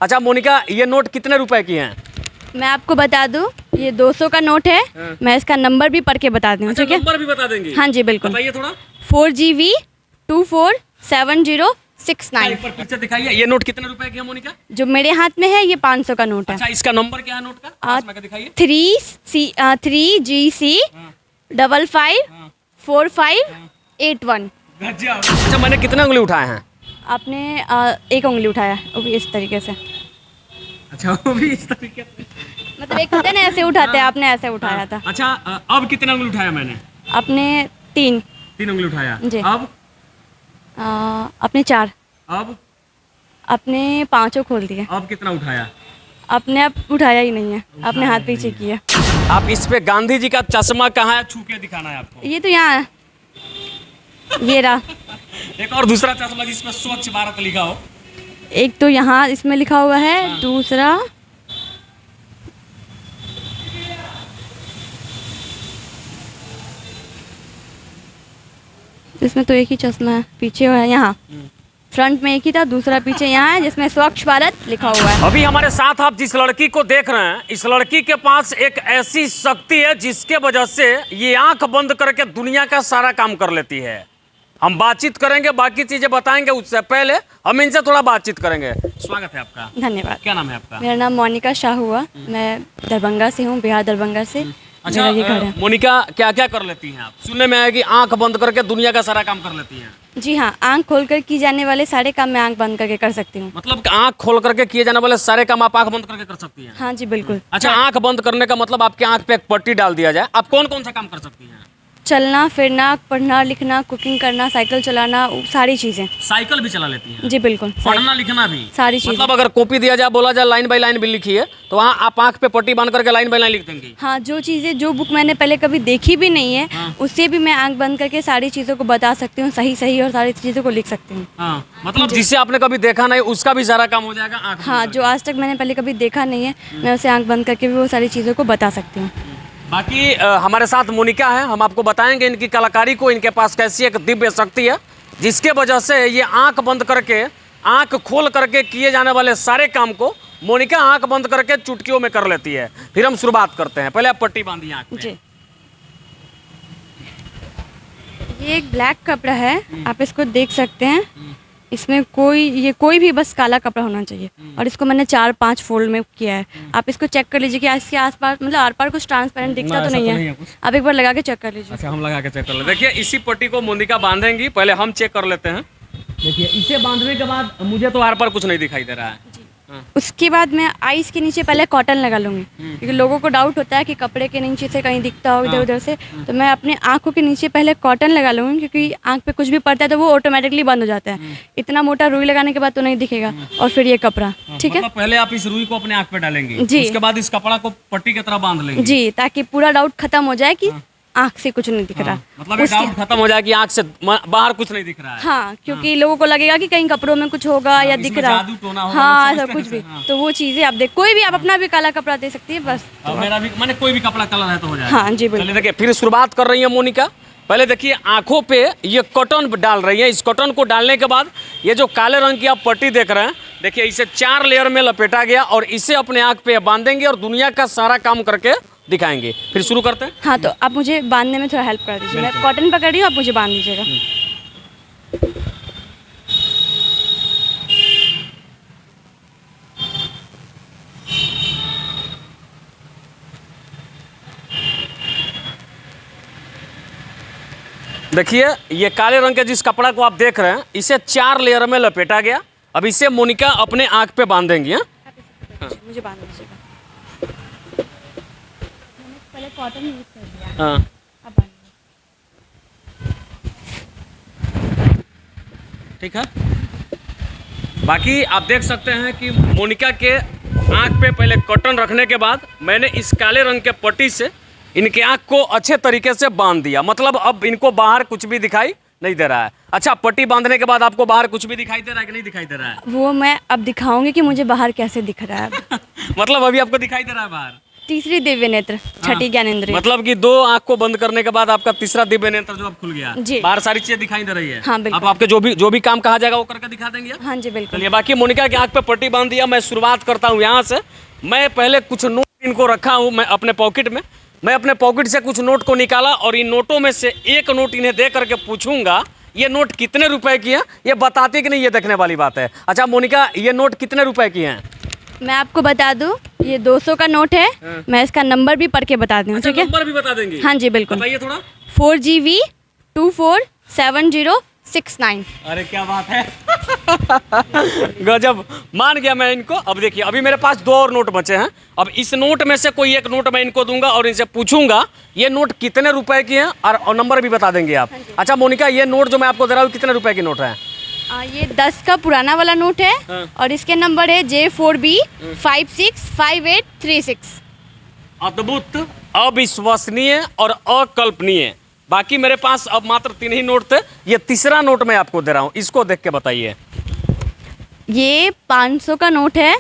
अच्छा मोनिका, ये नोट कितने रुपए की हैं? मैं आपको बता दूं, ये 200 का नोट है। हाँ। मैं इसका नंबर भी पढ़ के बता दूं, अच्छा, ठीक है? नंबर भी बता देंगे? हाँ जी बिल्कुल। बताइए थोड़ा। 4GB247069। एक बार पिक्चर दिखाइए। ये नोट कितने रुपए की है मोनिका? जो मेरे हाथ में है ये 500 का नोट है। अच्छा, इसका नंबर क्या है नोट का? पास में दिखाइए। 3GC 554581। अच्छा, मैंने कितने उंगली उठाए हैं? आपने एक उंगली उठाया, वो भी इस तरीके से। अच्छा, वो भी इस तरीके से। मतलब एक होता है ना, ऐसे उठाते हैं, आपने ऐसे उठाया था। अच्छा, अब कितने उंगली उठाया मैंने? आपने 3 उंगली उठाया जी। अब आपने 4। अब आपने 5 खोल दिए। अब कितना उठाया? आपने अब उठाया ही नहीं है, आपने हाथ पीछे किया। आप इस पे गांधी जी का चश्मा कहाँ है, छू के दिखाना है आपको। ये तो यहाँ है, ये रहा। एक और दूसरा चश्मा जिसमें स्वच्छ भारत लिखा हो। एक तो यहाँ इसमें लिखा हुआ है, दूसरा इसमें तो एक ही चश्मा है, पीछे है यहाँ। फ्रंट में एक ही था, दूसरा पीछे यहाँ है जिसमें स्वच्छ भारत लिखा हुआ है। अभी हमारे साथ आप जिस लड़की को देख रहे हैं, इस लड़की के पास एक ऐसी शक्ति है जिसके वजह से ये आंख बंद करके दुनिया का सारा काम कर लेती है। हम बातचीत करेंगे, बाकी चीजें बताएंगे, उससे पहले हम इनसे थोड़ा बातचीत करेंगे। स्वागत है आपका। धन्यवाद। क्या नाम है आपका? मेरा नाम मोनिका शाह हुआ, मैं दरभंगा से हूँ, बिहार दरभंगा से। अच्छा, मेरा ये घर है। मोनिका क्या क्या कर लेती हैं आप? सुनने में आया कि आंख बंद करके दुनिया का सारा काम कर लेती हैं। जी हाँ, आंख खोलकर की जाने वाले सारे काम मैं आंख बंद करके कर सकती हूँ। मतलब आंख खोल करके किए जाने वाले सारे काम आप आंख बंद करके कर सकती हैं? हाँ जी बिल्कुल। अच्छा, आंख बंद करने का मतलब आपके आंख पे एक पट्टी डाल दिया जाए, आप कौन कौन सा काम कर सकती हैं? चलना फिरना, पढ़ना लिखना, कुकिंग करना, साइकिल चलाना, सारी चीज़ें। साइकिल भी चला लेती हैं? जी बिल्कुल। पढ़ना लिखना भी? सारी चीज़ें। मतलब अगर कॉपी दिया जाए, बोला जाए लाइन बाय लाइन भी लिखिए, तो वहाँ आप आंख पे पट्टी बांध करके लाइन बाय लाइन लिख देंगी? हाँ, जो चीज़ें, जो बुक मैंने पहले कभी देखी भी नहीं है, हाँ। उससे भी मैं आंख बंद करके सारी चीज़ों को बता सकती हूँ, सही सही, और सारी चीज़ों को लिख सकती हूँ। हाँ, मतलब जिससे आपने कभी देखा नहीं उसका भी सारा काम हो जाएगा आंख बंद हाँ, करके। जो आज तक मैंने पहले कभी देखा नहीं है, मैं उसे आंख बंद करके भी वो सारी चीज़ों को बता सकती हूँ। बाकी हमारे साथ मोनिका है, हम आपको बताएंगे इनकी कलाकारी को, इनके पास कैसी एक दिव्य शक्ति है जिसके वजह से ये आंख बंद करके, आंख खोल करके किए जाने वाले सारे काम को मोनिका आंख बंद करके चुटकियों में कर लेती है। फिर हम शुरुआत करते हैं। पहले आप पट्टी बांधिए आंख पे। जी, ये एक ब्लैक कपड़ा है, आप इसको देख सकते हैं। इसमें कोई भी बस काला कपड़ा होना चाहिए, और इसको मैंने 4-5 फोल्ड में किया है। आप इसको चेक कर लीजिए कि इसके आसपास, मतलब आर पार कुछ ट्रांसपेरेंट दिखता तो नहीं है। आप एक बार लगा के चेक कर लीजिए। अच्छा, हम लगा के चेक कर लेते। देखिए, इसी पट्टी को मोनिका बांधेंगी, पहले हम चेक कर लेते हैं। देखिए, इसे बांधने के बाद मुझे तो आर पार कुछ नहीं दिखाई दे रहा है। उसके बाद मैं आईज के नीचे पहले कॉटन लगा लूँगी, क्योंकि लोगों को डाउट होता है कि कपड़े के नीचे से कहीं दिखता हो इधर उधर से, तो मैं अपने आँखों के नीचे पहले कॉटन लगा लूँगी, क्योंकि आँख पे कुछ भी पड़ता है तो वो ऑटोमेटिकली बंद हो जाता है। इतना मोटा रुई लगाने के बाद तो नहीं दिखेगा। और फिर ये कपड़ा, ठीक है। मतलब पहले आप इस रुई को अपने आँख पे डालेंगे जी। उसके बाद इस कपड़ा को पट्टी की तरह बांध लेंगे जी, ताकि पूरा डाउट खत्म हो जाए कि आँख से कुछ नहीं दिख रहा। मतलब ये डाउट खत्म हो जाए कि आँख से बाहर कुछ नहीं दिख रहा है। हाँ, क्योंकि लोगों को लगेगा कि कहीं कपड़ों में कुछ होगा या दिख इसमें रहा जादू टोना होगा, हाँ, वो ऐसा समझते कुछ हैं भी। हाँ। तो वो चीज़ें आप देख, कोई भी आप अपना भी काला कपड़ा दे सकती है बस। अब मेरा भी, मैंने कोई भी कपड़ा कलर है तो हो जाएगा। हाँ जी बिल्कुल। चलिए देखिए, फिर शुरुआत कर रही है मोनिका। पहले देखिए, आंखों पे ये कॉटन डाल रही है। इस कॉटन को डालने के बाद ये जो काले रंग की आप पट्टी देख रहे हैं, देखिए इसे 4 लेयर में लपेटा गया और इसे अपने आंख पे बांधेंगे और दुनिया का सारा काम करके दिखाएंगे। फिर शुरू करते हैं। हाँ, तो आप मुझे बांधने में थोड़ा हेल्प कर दीजिए। मैं कॉटन पकड़ रही हूँ, आप मुझे बांध दीजिएगा। देखिए, ये काले रंग के जिस कपड़ा को आप देख रहे हैं, इसे 4 लेयर में लपेटा गया। अब इसे मोनिका अपने आंख पे बांधेंगी। हाँ, मुझे बांध दीजिएगा। मैंने पहले कॉटन यूज कर दिया। हाँ। अब बांध दीजिए। ठीक है। बाकी आप देख सकते हैं कि मोनिका के आंख पे पहले कॉटन रखने के बाद मैंने इस काले रंग के पट्टी से इनके आंख को अच्छे तरीके से बांध दिया। मतलब अब इनको बाहर कुछ भी दिखाई नहीं दे रहा है। अच्छा, पट्टी बांधने के बाद आपको बाहर कुछ भी दिखाई दे रहा है कि नहीं दिखाई दे रहा है? वो मैं अब दिखाऊंगी कि मुझे बाहर कैसे दिख रहा है। मतलब अभी आपको दिखाई दे रहा है बाहर? तीसरी दिव्य नेत्र, छठी ज्ञानेंद्रिय। मतलब कि 2 आंख को बंद करने के बाद आपका तीसरा दिव्य नेत्र जो अब खुल गया, जी। बाहर सारी चीजें दिखाई दे रही है। हाँ, बिल्कुल। अब आपके जो भी काम कहा जाएगा वो करके दिखा देंगे आप? हाँ जी बिल्कुल। चलिए, बाकी मोनिका की आंख पे पट्टी बांध दिया। मैं शुरुआत करता हूँ यहाँ से। मैं पहले कुछ नोट इनको रखा हूँ मैं अपने पॉकेट में। मैं अपने पॉकेट से कुछ नोट को निकाला और इन नोटों में से एक नोट इन्हें दे करके पूछूंगा ये नोट कितने रुपए की है। ये बताती कि नहीं, ये देखने वाली बात है। अच्छा मोनिका, ये नोट कितने रुपए की हैं? मैं आपको बता दूं, ये 200 का नोट है। मैं इसका नंबर भी पढ़ के बता दूं, अच्छा, ठीक है? नंबर भी बता देंगे? हाँ जी बिल्कुल। बताइए थोड़ा। 4GV247069। अरे क्या बात है। गजब, मान गया मैं इनको। अब देखिए, अभी मेरे पास 2 और नोट बचे हैं। अब इस नोट में से कोई एक नोट मैं इनको दूंगा और इनसे पूछूंगा ये नोट कितने रुपए की है, और नंबर भी बता देंगे आप। अच्छा मोनिका, ये नोट जो मैं आपको दे रहा हूँ कितने रुपए की नोट है? ये 10 का पुराना वाला नोट है। हाँ। और इसके नंबर है J4B565836। अद्भुत, अविश्वसनीय और अकल्पनीय। बाकी मेरे पास अब मात्र 3 ही नोट थे। ये तीसरा नोट मैं आपको दे रहा हूँ, इसको देख के बताइए। ये 500 का नोट है।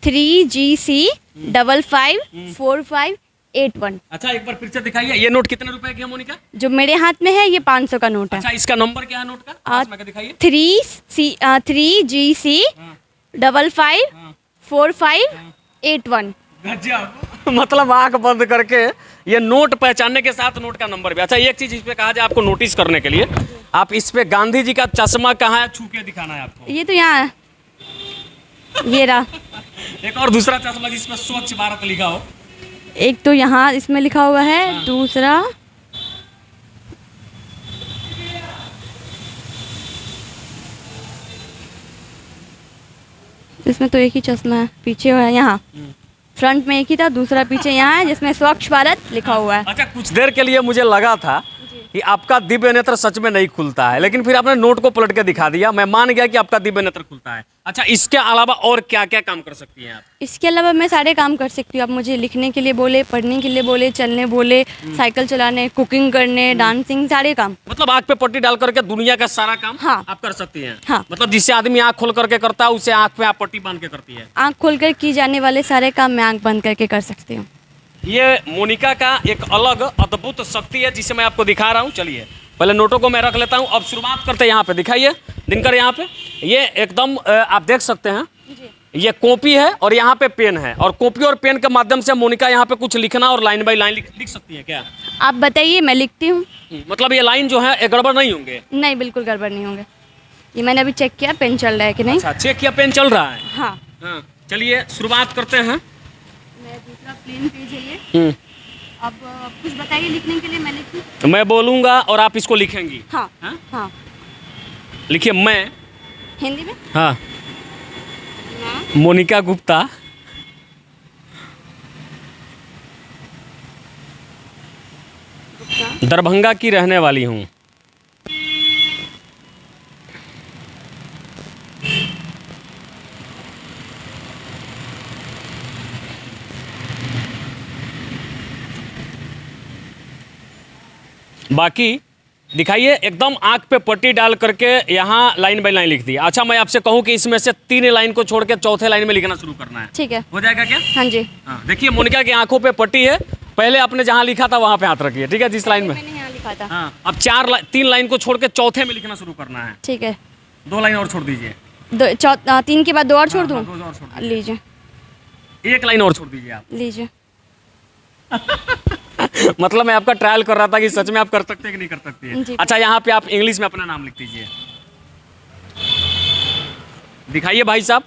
3GC554581। अच्छा, एक बार फिर से दिखाइए। ये नोट कितने रुपए की है मोनिका? जो मेरे हाथ में है ये 500 का नोट है। अच्छा, इसका नंबर क्या है नोट का? पास में दिखाइए। 3GC554581। गजब। मतलब आंख बंद करके ये नोट पहचानने के साथ नोट का नंबर भी। अच्छा, एक चीज इस पे कहा जाए आपको नोटिस करने के लिए, आप इस पे गांधी जी का चश्मा कहाँ है, छू के दिखाना है आपको। ये तो यहाँ है। ये रहा। एक और दूसरा चश्मा जिसमें स्वच्छ भारत लिखा हो। एक तो यहाँ इसमें लिखा हुआ है, दूसरा इसमें तो एक ही चश्मा है, पीछे है यहाँ। फ्रंट में एक ही था, दूसरा पीछे यहाँ है जिसमें स्वच्छ भारत लिखा हुआ है। अच्छा, कुछ देर के लिए मुझे लगा था कि आपका दिव्य नेत्र सच में नहीं खुलता है, लेकिन फिर आपने नोट को पलट के दिखा दिया। मैं मान गया कि आपका दिव्य नेत्र खुलता है। अच्छा, इसके अलावा और क्या क्या काम कर सकती हैं आप? इसके अलावा मैं सारे काम कर सकती हूँ। आप मुझे लिखने के लिए बोले, पढ़ने के लिए बोले, चलने बोले, साइकिल चलाने, कुकिंग करने, डांसिंग, सारे काम। मतलब आंख पे पट्टी डाल करके दुनिया का सारा काम हाँ। आप कर सकती हैं। हाँ। मतलब जिससे आदमी आंख खोल करके करता है, उसे आंख पे आप पट्टी बांध के करती है। आँख खोलकर की जाने वाले सारे काम मैं आँख बंद करके कर सकती हूँ। ये मोनिका का एक अलग अद्भुत शक्ति है जिसे मैं आपको दिखा रहा हूँ। चलिए, पहले नोटों को मैं रख लेता हूँ। अब शुरुआत करते हैं। यहाँ पे दिखाइए दिनकर, यहाँ पे ये एकदम आप देख सकते हैं, ये कॉपी है और यहाँ पे पेन है, और कॉपी और पेन के माध्यम से मोनिका यहाँ पे कुछ लिखना और लाइन बाय लाइन लिख सकती है क्या? आप बताइए, मैं लिखती हूँ। मतलब ये लाइन जो है ये गड़बड़ नहीं होंगे? नहीं, बिल्कुल गड़बड़ नहीं होंगे। ये मैंने अभी चेक किया, पेन चल रहा है कि नहीं। अच्छा, चेक किया, पेन चल रहा है। हाँ। हाँ, चलिए शुरुआत करते हैं। मैं दूसरा प्लेन पेज है ये। अब कुछ बताइए लिखने के लिए, मैं लिखूं? मैं बोलूँगा और आप इसको लिखेंगी। हाँ। हाँ? हाँ। लिखिए। मैं, हिंदी में। हाँ, मैं मोनिका गुप्ता दरभंगा की रहने वाली हूँ। बाकी दिखाइए, एकदम आंख पे पट्टी डाल करके यहाँ लाइन बाय लाइन लिख दी। अच्छा, मैं आपसे कहूँ कि इसमें से 3 लाइन को छोड़ के चौथे लाइन में लिखना शुरू करना है। ठीक है, हो जाएगा क्या? हाँ जी। हाँ, देखिए मोनिका की आंखों पे पट्टी है। पहले आपने जहाँ लिखा था वहाँ पे हाथ रखिए, ठीक है, जिस लाइन में। मैंने यहाँ लिखा था। हाँ, अब 3 लाइन को छोड़ के चौथे में लिखना शुरू करना है। ठीक है। 2 लाइन और छोड़ दीजिए। 3 के बाद 2 और छोड़ दूँ? 2 और छोड़ लीजिए। दीजिए। 1 लाइन और छोड़ दीजिए आप। लीजिए। मतलब मैं आपका ट्रायल कर रहा था कि सच में आप कर सकते हैं कि नहीं कर सकती है। जी। अच्छा, यहाँ पे आप इंग्लिश में अपना नाम लिख दीजिए। दिखाइए भाई साहब,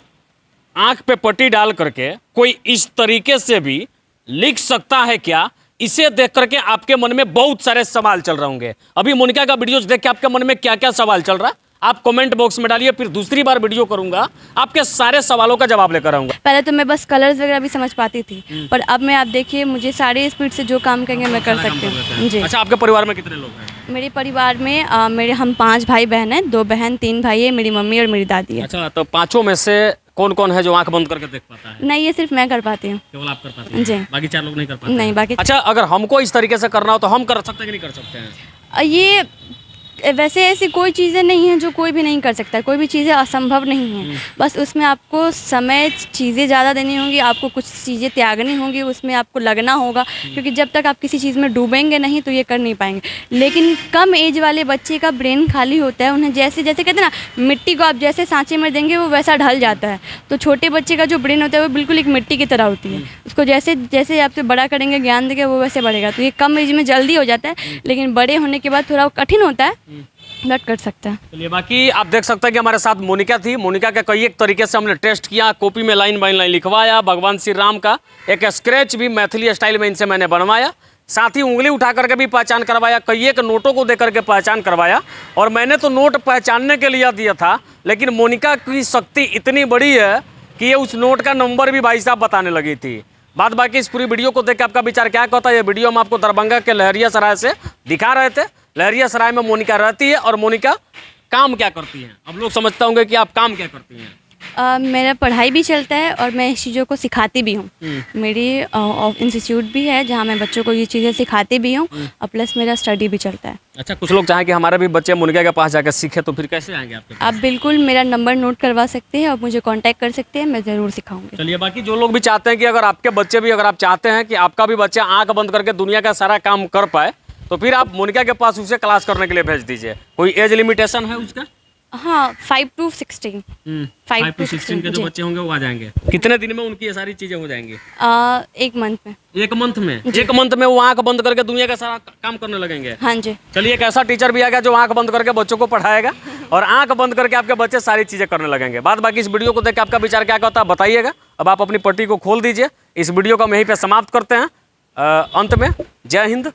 आंख पे पट्टी डाल करके कोई इस तरीके से भी लिख सकता है क्या? इसे देख करके आपके मन में बहुत सारे सवाल चल रहे होंगे। अभी मोनिका का वीडियो देख के आपके मन में क्या क्या सवाल चल रहा है आप कमेंट बॉक्स में डालिए। फिर दूसरी बार वीडियो करूंगा, आपके सारे सवालों का जवाब लेकर आऊंगा। पहले तो मैं बस कलर्स वगैरह भी समझ पाती थी, पर अब मैं, आप देखिए, मुझे सारे स्पीड से जो काम करेंगे मैं कर सकती हूँ। जी। अच्छा, आपके परिवार में कितने लोग हैं? मेरे परिवार में हम 5 भाई बहन हैं। 2 बहन, 3 भाई है, मेरी मम्मी और मेरी दादी है। अच्छा, तो 5 में से कौन कौन है जो आंख बंद करके देख पाता है? नहीं, ये सिर्फ मैं कर पाती हूँ। केवल आप कर पाते हैं? जी। बाकी 4 लोग नहीं कर पाते? नहीं, बाकी। अच्छा, अगर हमको इस तरीके से करना हो तो हम कर सकते हैं कि नहीं कर सकते हैं? ये वैसे ऐसी कोई चीज़ें नहीं हैं जो कोई भी नहीं कर सकता है, कोई भी चीज़ें असंभव नहीं हैं। बस उसमें आपको समय चीज़ें ज़्यादा देनी होंगी, आपको कुछ चीज़ें त्यागनी होंगी, उसमें आपको लगना होगा, क्योंकि जब तक आप किसी चीज़ में डूबेंगे नहीं तो ये कर नहीं पाएंगे। लेकिन कम एज वाले बच्चे का ब्रेन खाली होता है, उन्हें जैसे जैसे कहते हैं ना, मिट्टी को आप जैसे सांचे में देंगे वो वैसा ढल जाता है। तो छोटे बच्चे का जो ब्रेन होता है वो बिल्कुल एक मिट्टी की तरह होती है, उसको जैसे जैसे आपसे बड़ा करेंगे, ज्ञान देंगे, वो वैसे बढ़ेगा। तो ये कम एज में जल्दी हो जाता है, लेकिन बड़े होने के बाद थोड़ा कठिन होता है, बट कर सकते हैं। चलिए, बाकी आप देख सकते हैं कि हमारे साथ मोनिका थी। मोनिका का कई एक तरीके से हमने टेस्ट किया, कॉपी में लाइन बाई लाइन लिखवाया, भगवान श्री राम का एक स्क्रैच भी मैथिली स्टाइल में इनसे मैंने बनवाया, साथ ही उंगली उठा करके भी पहचान करवाया, कई एक नोटों को दे करके पहचान करवाया। और मैंने तो नोट पहचानने के लिए दिया था, लेकिन मोनिका की शक्ति इतनी बड़ी है कि ये उस नोट का नंबर भी भाई साहब बताने लगी थी। बात बाकी इस पूरी वीडियो को देख के आपका विचार क्या कहता है? ये वीडियो हम आपको दरभंगा के लहरियासराय से दिखा रहे थे। लहरियासराय में मोनिका रहती है और मोनिका काम क्या करती हैं? अब लोग समझते होंगे कि आप काम क्या करती हैं। मेरा पढ़ाई भी चलता है और मैं इस चीज़ों को सिखाती भी हूँ। मेरी इंस्टीट्यूट भी है जहाँ मैं बच्चों को ये चीज़ें सिखाती भी हूँ, और प्लस मेरा स्टडी भी चलता है। अच्छा, कुछ लोग चाहें कि हमारे भी बच्चे मोनिका के पास जाकर सीखे, तो फिर कैसे आएंगे आपके पास? आप बिल्कुल मेरा नंबर नोट करवा सकते हैं और मुझे कांटेक्ट कर सकते हैं, मैं ज़रूर सिखाऊंगी। चलिए, बाकी जो लोग भी चाहते हैं कि अगर आपके बच्चे भी, अगर आप चाहते हैं कि आपका भी बच्चा आंख बंद करके दुनिया का सारा काम कर पाए, तो फिर आप मोनिका के पास उसे क्लास करने के लिए भेज दीजिए। कोई एज लिमिटेशन है उसका? हाँ, 5 to 16। 5 to 16 के जो बच्चे होंगे वो आ जाएंगे। कितने दिन में उनकी ये सारी चीजें हो जाएंगी? 1 मंथ में। 1 मंथ में? 1 मंथ में वो आंख बंद करके दुनिया का सारा काम करने लगेंगे? हाँ जी। चलिए, एक ऐसा टीचर भी आ गया जो आंख बंद करके बच्चों को पढ़ाएगा और आंख बंद करके आपके बच्चे सारी चीजें करने लगेंगे। बात बाकी इस वीडियो को देख के आपका विचार क्या कहता है बताइएगा। अब आप अपनी पट्टी को खोल दीजिए। इस वीडियो को हम यहीं पे समाप्त करते हैं। अंत में जय हिंद,